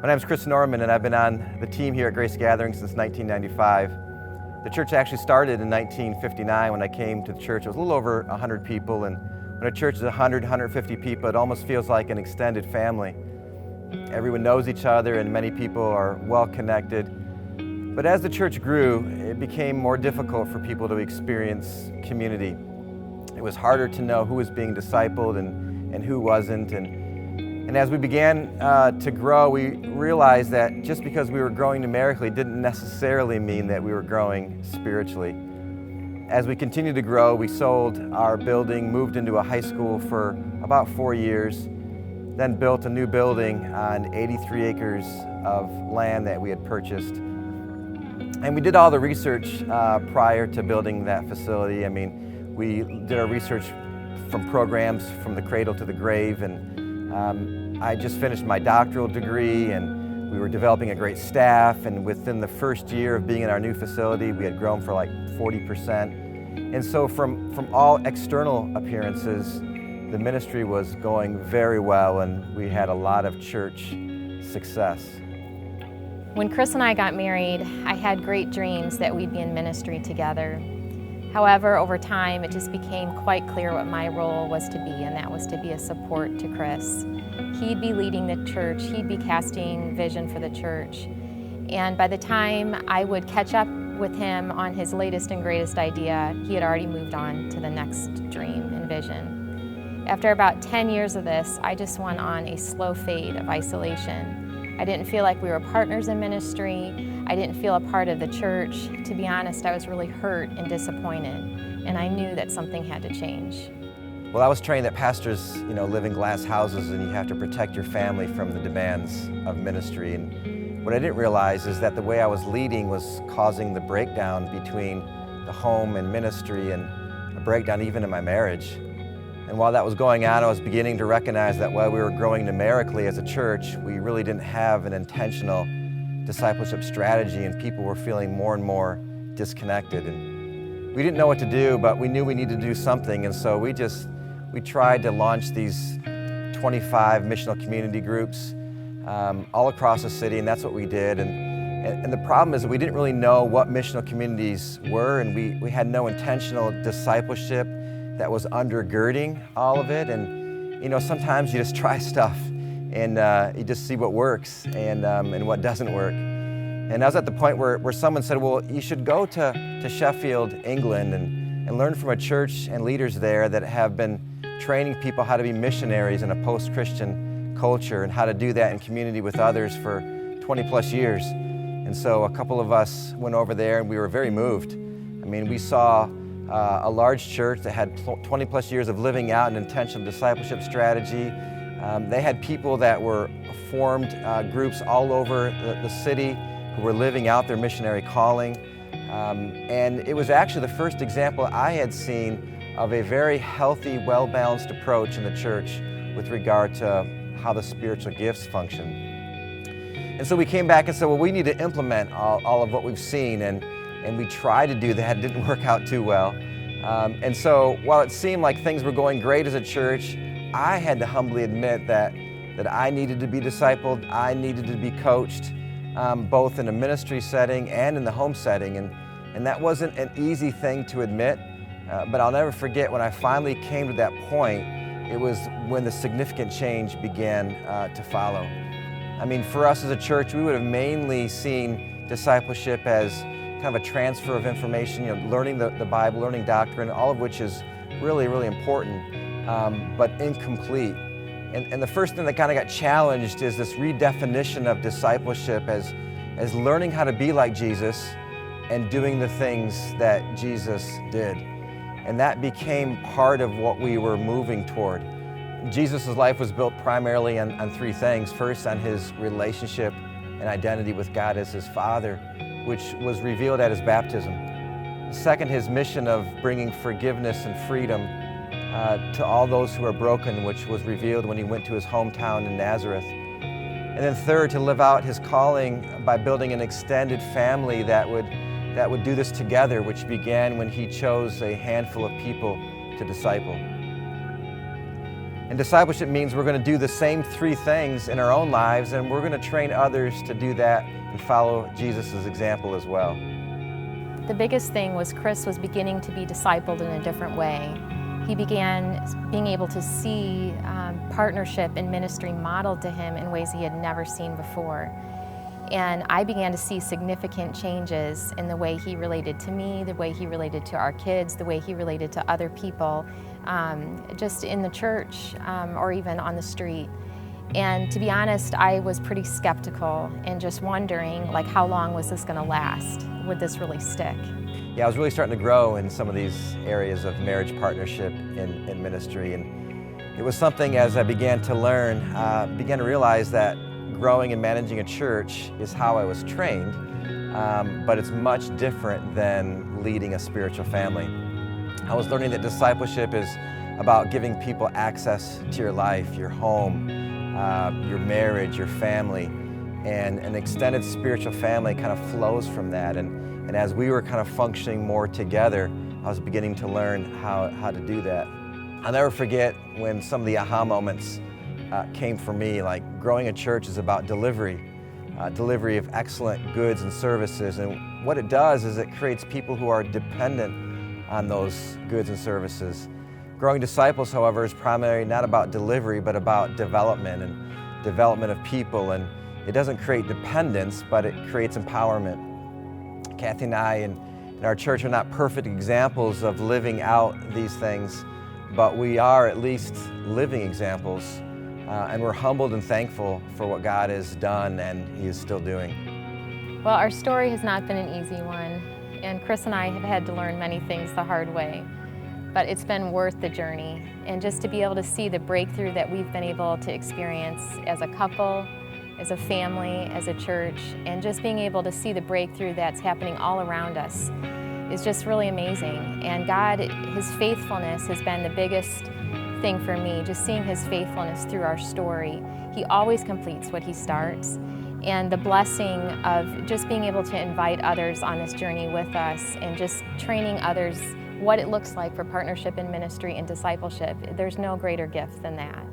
My name is Chris Norman, and I've been on the team here at Grace Gathering since 1995. The church actually started in 1959 when I came to the church. It was a little over 100 people, and when a church is 100, 150 people, it almost feels like an extended family. Everyone knows each other, and many people are well connected. But as the church grew, it became more difficult for people to experience community. It was harder to know who was being discipled and who wasn't. And as we began to grow, we realized that just because we were growing numerically didn't necessarily mean that we were growing spiritually. As we continued to grow, we sold our building, moved into a high school for about 4 years, then built a new building on 83 acres of land that we had purchased. And we did all the research prior to building that facility. I mean, we did our research from programs from the cradle to the grave, and I just finished my doctoral degree, and we were developing a great staff, and within the first year of being in our new facility, we had grown for like 40%. And so from all external appearances, the ministry was going very well, and we had a lot of church success. When Chris and I got married, I had great dreams that we'd be in ministry together. However, over time, it just became quite clear what my role was to be, and that was to be a support to Chris. He'd be leading the church, he'd be casting vision for the church. And by the time I would catch up with him on his latest and greatest idea, he had already moved on to the next dream and vision. After about 10 years of this, I just went on a slow fade of isolation. I didn't feel like we were partners in ministry. I didn't feel a part of the church. To be honest, I was really hurt and disappointed, and I knew that something had to change. Well, I was trained that pastors, live in glass houses, and you have to protect your family from the demands of ministry. And what I didn't realize is that the way I was leading was causing the breakdown between the home and ministry, and a breakdown even in my marriage. And while that was going on, I was beginning to recognize that while we were growing numerically as a church, we really didn't have an intentional discipleship strategy, and people were feeling more and more disconnected. And we didn't know what to do, but we knew we needed to do something, and so we tried to launch these 25 missional community groups all across the city, and that's what we did. And the problem is that we didn't really know what missional communities were, and we had no intentional discipleship that was undergirding all of it. And sometimes you just try stuff, and you just see what works and what doesn't work. And I was at the point where someone said, well, you should go to Sheffield, England, and learn from a church and leaders there that have been training people how to be missionaries in a post-Christian culture, and how to do that in community with others for 20 plus years. And so a couple of us went over there, and we were very moved. I mean, we saw a large church that had 20 plus years of living out an intentional discipleship strategy. They had people that were formed groups all over the city who were living out their missionary calling. And it was actually the first example I had seen of a very healthy, well-balanced approach in the church with regard to how the spiritual gifts function. And so we came back and said, well, we need to implement all of what we've seen, and we tried to do that. It didn't work out too well. And so while it seemed like things were going great as a church, I had to humbly admit that I needed to be discipled, I needed to be coached, both in a ministry setting and in the home setting. And that wasn't an easy thing to admit, but I'll never forget when I finally came to that point, it was when the significant change began to follow. I mean, for us as a church, we would have mainly seen discipleship as kind of a transfer of information, learning the Bible, learning doctrine, all of which is really, really important, but incomplete. And the first thing that kind of got challenged is this redefinition of discipleship as learning how to be like Jesus and doing the things that Jesus did. And that became part of what we were moving toward. Jesus' life was built primarily on three things. First, on his relationship and identity with God as his Father, which was revealed at his baptism. Second, his mission of bringing forgiveness and freedom to all those who are broken, which was revealed when he went to his hometown in Nazareth. And then third, to live out his calling by building an extended family that would do this together, which began when he chose a handful of people to disciple. And discipleship means we're going to do the same three things in our own lives, and we're going to train others to do that and follow Jesus' example as well. The biggest thing was Chris was beginning to be discipled in a different way. He began being able to see partnership and ministry modeled to him in ways he had never seen before. And I began to see significant changes in the way he related to me, the way he related to our kids, the way he related to other people, just in the church or even on the street. And to be honest, I was pretty skeptical and just wondering, like, how long was this going to last? Would this really stick? Yeah, I was really starting to grow in some of these areas of marriage partnership in ministry. And it was something, as I began to learn, began to realize that growing and managing a church is how I was trained, but it's much different than leading a spiritual family. I was learning that discipleship is about giving people access to your life, your home, your marriage, your family, and an extended spiritual family kind of flows from that. And as we were kind of functioning more together, I was beginning to learn how to do that. I'll never forget when some of the aha moments came for me. Like, growing a church is about delivery of excellent goods and services. And what it does is it creates people who are dependent on those goods and services. Growing disciples, however, is primarily not about delivery, but about development of people. And it doesn't create dependence, but it creates empowerment. Kathy and I and our church are not perfect examples of living out these things, but we are at least living examples. And we're humbled and thankful for what God has done and He is still doing. Well, our story has not been an easy one, and Chris and I have had to learn many things the hard way, but it's been worth the journey. And just to be able to see the breakthrough that we've been able to experience as a couple, as a family, as a church, and just being able to see the breakthrough that's happening all around us is just really amazing. And God, His faithfulness has been the biggest thing for me, just seeing His faithfulness through our story. He always completes what He starts. And the blessing of just being able to invite others on this journey with us and just training others what it looks like for partnership in ministry and discipleship, there's no greater gift than that.